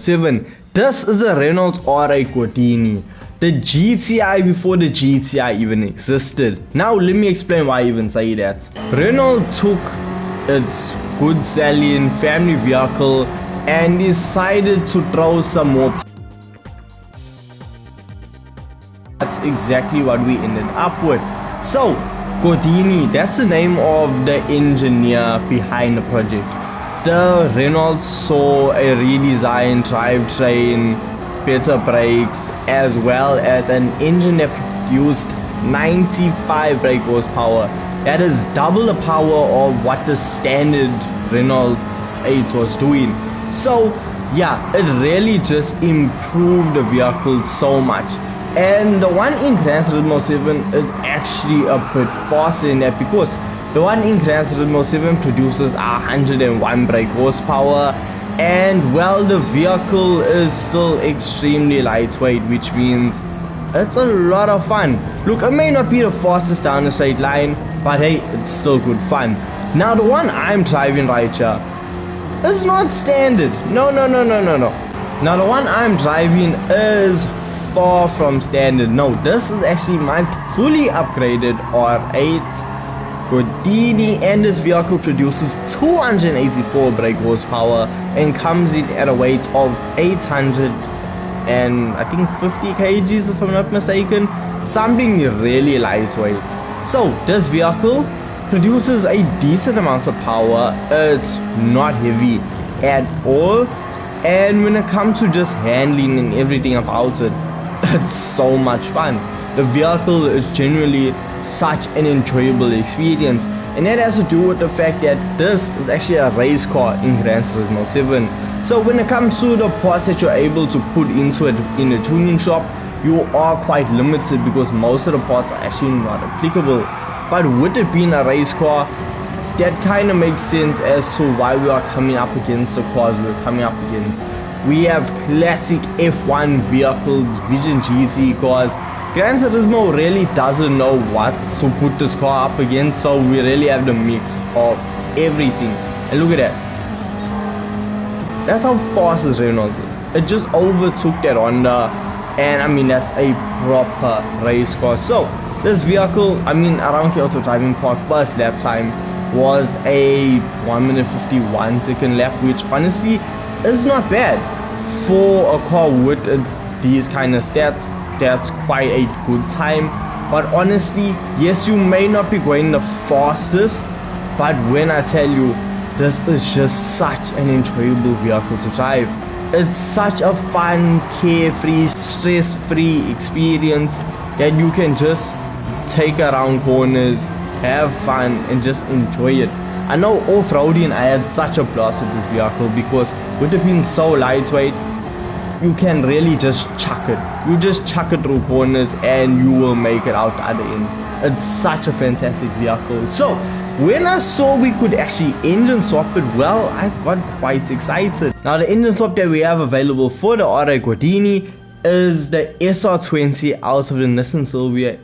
7. This is a Renault R8 Gordini, the GTI before the GTI even existed. Now let me explain why I even say that. Renault took its good selling family vehicle and decided to throw some more. That's exactly what we ended up with. So Gordini, that's the name of the engineer behind the project. The Renault saw a redesigned drivetrain, better brakes, as well as an engine that produced 95 brake horsepower. That is double the power of what the standard Renault 8 was doing. So yeah, it really just improved the vehicle so much. And the one in Gran Turismo 7 is actually a bit faster in that, because the one in Gran Turismo 7 produces 101 brake horsepower, and well, the vehicle is still extremely lightweight, which means it's a lot of fun. Look, it may not be the fastest down a straight line, but hey, it's still good fun. Now the one I'm driving right here is not standard. No. Now the one I'm driving is far from standard. No, this is actually my fully upgraded R8 Gordini, and this vehicle produces 284 brake horsepower and comes in at a weight of 850 kgs if I'm not mistaken, something really lightweight. So this vehicle produces a decent amount of power. It's not heavy at all, and when it comes to just handling and everything about it, it's so much fun. The vehicle is genuinely such an enjoyable experience, and that has to do with the fact that this is actually a race car in Gran Turismo 7. So when it comes to the parts that you're able to put into it in a tuning shop, you are quite limited because most of the parts are actually not applicable. But with it being a race car, that kind of makes sense as to why we are coming up against the cars we're coming up against. We have classic F1 vehicles, Vision GT cars. Gran Turismo really doesn't know what to put this car up against, so we really have the mix of everything. And look at that. That's how fast this Renault is. It just overtook that Honda, and I mean, that's a proper race car. So this vehicle, I mean, around Kyoto Driving Park, first lap time was a 1 minute 51 second lap, which honestly is not bad for a car with these kind of stats. That's quite a good time. But honestly, yes, you may not be going the fastest, but when I tell you, this is just such an enjoyable vehicle to drive. It's such a fun, carefree, stress-free experience that you can just take around corners, have fun, and just enjoy it. I know off-roading, I had such a blast with this vehicle because with it being so lightweight, you can really just chuck it. You just chuck it through corners and you will make it out the other end. It's such a fantastic vehicle. So when I saw we could actually engine swap it, well, I got quite excited. Now the engine swap that we have available for the R8 Gordini is the SR20 out of the Nissan Silvia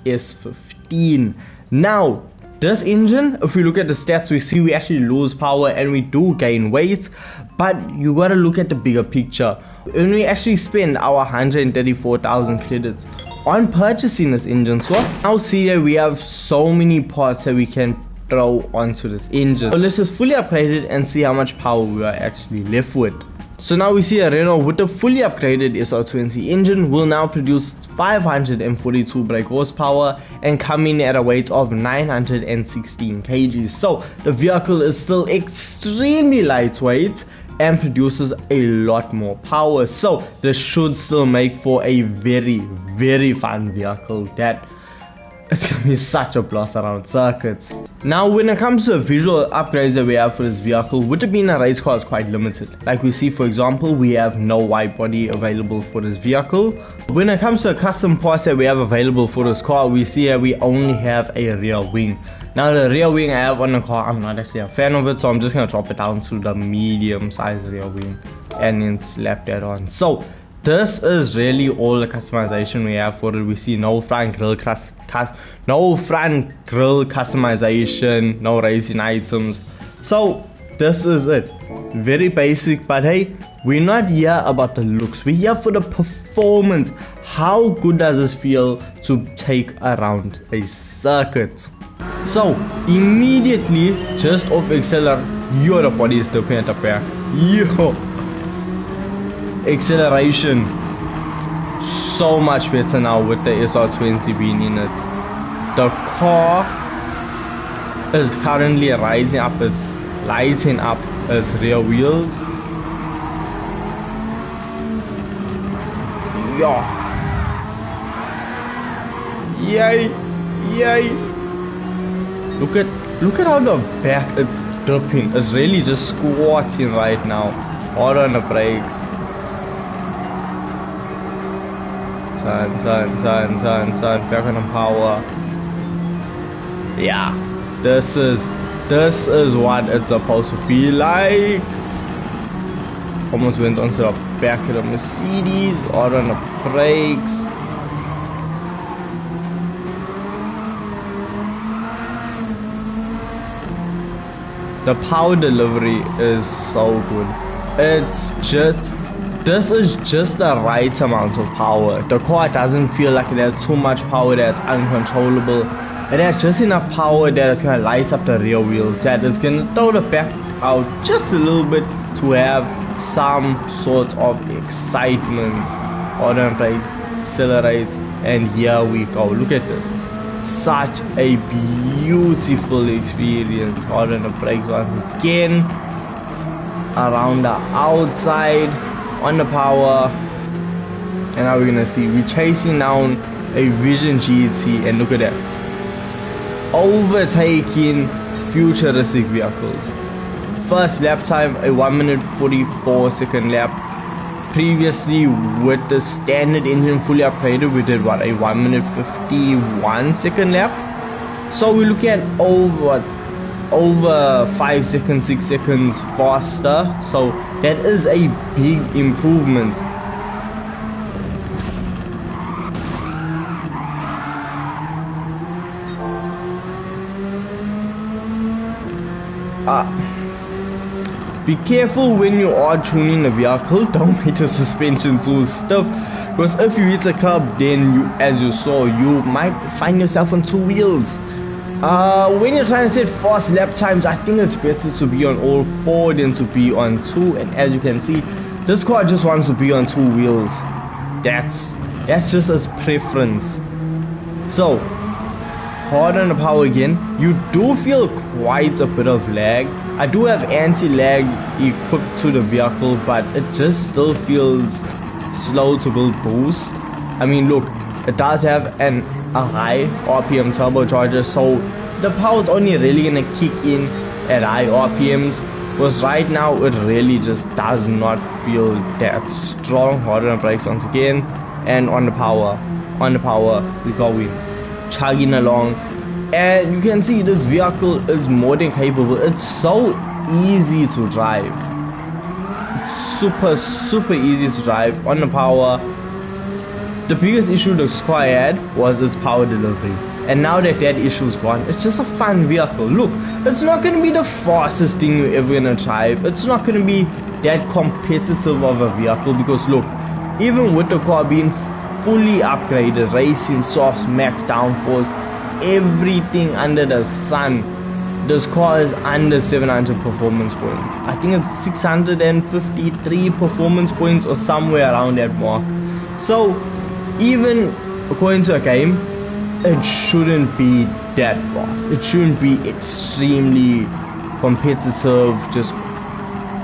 S15. Now this engine, if we look at the stats, we see we actually lose power and we do gain weight, but you gotta look at the bigger picture. When we actually spend our 134,000 credits on purchasing this engine swap, now see that we have so many parts that we can throw onto this engine. So let's just fully upgrade it and see how much power we are actually left with. So now we see a Renault with the fully upgraded SR20 engine will now produce 542 brake horsepower and come in at a weight of 916 kgs. So the vehicle is still extremely lightweight and produces a lot more power. So this should still make for a very fun vehicle that it's gonna be such a blast around circuits. Now when it comes to the visual upgrades that we have for this vehicle, with it being a race car, it's quite limited. Like we see, for example, we have no wide body available for this vehicle. When it comes to the custom parts that we have available for this car, we see that we only have a rear wing. Now the rear wing I have on the car, I'm not actually a fan of it, so I'm just gonna drop it down to the medium size rear wing and then slap that on. So this is really all the customization we have for it. We see no front grille customization, no racing items. So this is it. very basic, but hey, we're not here about the looks, we're here for the performance. How good does this feel to take around a circuit? So immediately just off accelerator, the body is dipping at the back. Yo, acceleration so much better now with the SR20 being in it. The car is currently rising up, it's lighting up its rear wheels. Yeah. Yay, yay. Look at how the back it's dipping. It's really just squatting right now. Hard on the brakes. Turn, back on the power. Yeah, this is what it's supposed to be like. Almost went onto the back of the Mercedes. Hard on the brakes. The power delivery is so good. This is just the right amount of power. The car doesn't feel like it has too much power that's uncontrollable. It has just enough power that it's gonna light up the rear wheels, that it's gonna throw the back out just a little bit to have some sort of excitement. Order brakes, accelerate, and here we go. Look at this. Such a beautiful experience. Hard on the brakes once again. Around the outside, on the power. And now we're gonna see we're chasing down a Vision GT, and look at that. Overtaking futuristic vehicles. First lap time, a 1 minute 44 second lap. Previously, with the standard engine fully upgraded, we did what, a 1 minute 51 second lap. So we're looking at over 5 seconds, 6 seconds faster. So that is a big improvement. Be careful when you are tuning the vehicle. Don't make the suspension too stiff, because if you hit a curb, then as you saw, you might find yourself on two wheels. When you're trying to set fast lap times, I think it's better to be on all four than to be on two. And as you can see, this car just wants to be on two wheels. That's just its preference. So hard on the power again. You do feel quite a bit of lag. I do have anti-lag equipped to the vehicle, but it just still feels slow to build boost. I mean, look, it does have a high RPM turbocharger, so the power is only really gonna kick in at high RPMs, because right now it really just does not feel that strong. Hard on the brakes once again, and on the power we go in, chugging along. And you can see this vehicle is more than capable. It's so easy to drive. It's super easy to drive on the power. The biggest issue the car had was its power delivery. And now that issue is gone, it's just a fun vehicle. Look, it's not going to be the fastest thing you're ever going to drive. It's not going to be that competitive of a vehicle, because look, even with the car being fully upgraded, racing softs, max downforce, everything under the sun, this car is under 700 performance points. I think it's 653 performance points or somewhere around that mark. So even according to a game, it shouldn't be that fast. It shouldn't be extremely competitive. Just,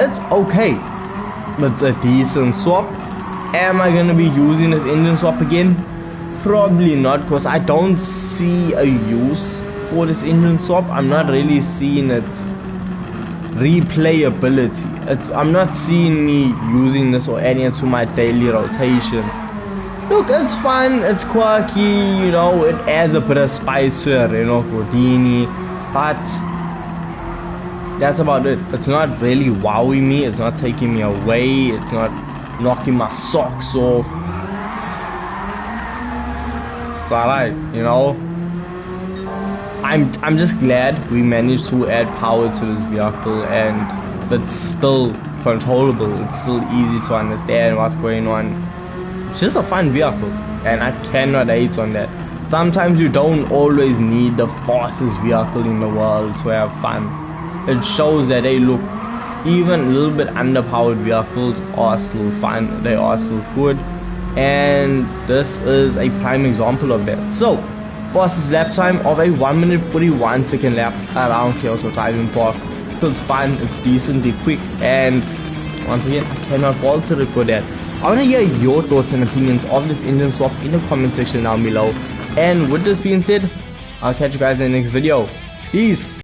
it's okay. It's a decent swap. Am I gonna be using this engine swap again? Probably not, because I don't see a use for this engine swap. I'm not really seeing its replayability. I'm not seeing me using this or adding it to my daily rotation. Look, it's fun, it's quirky, you know, it adds a bit of spice to a Renault Gordini, but that's about it. It's not really wowing me, it's not taking me away, it's not knocking my socks off. It's alright, you know. I'm just glad we managed to add power to this vehicle, and but still controllable. It's still easy to understand what's going on. It's just a fun vehicle, and I cannot hate on that. Sometimes you don't always need the fastest vehicle in the world to have fun. It shows that, hey, look, even a little bit underpowered vehicles are still fun, they are still good, and this is a prime example of that. So, fastest lap time of a 1 minute 41 second lap around Kyoto Driving Park. It's fun, it's decently quick, and once again, I cannot fault it for that. I want to hear your thoughts and opinions of this engine swap in the comment section down below. And with this being said, I'll catch you guys in the next video. Peace!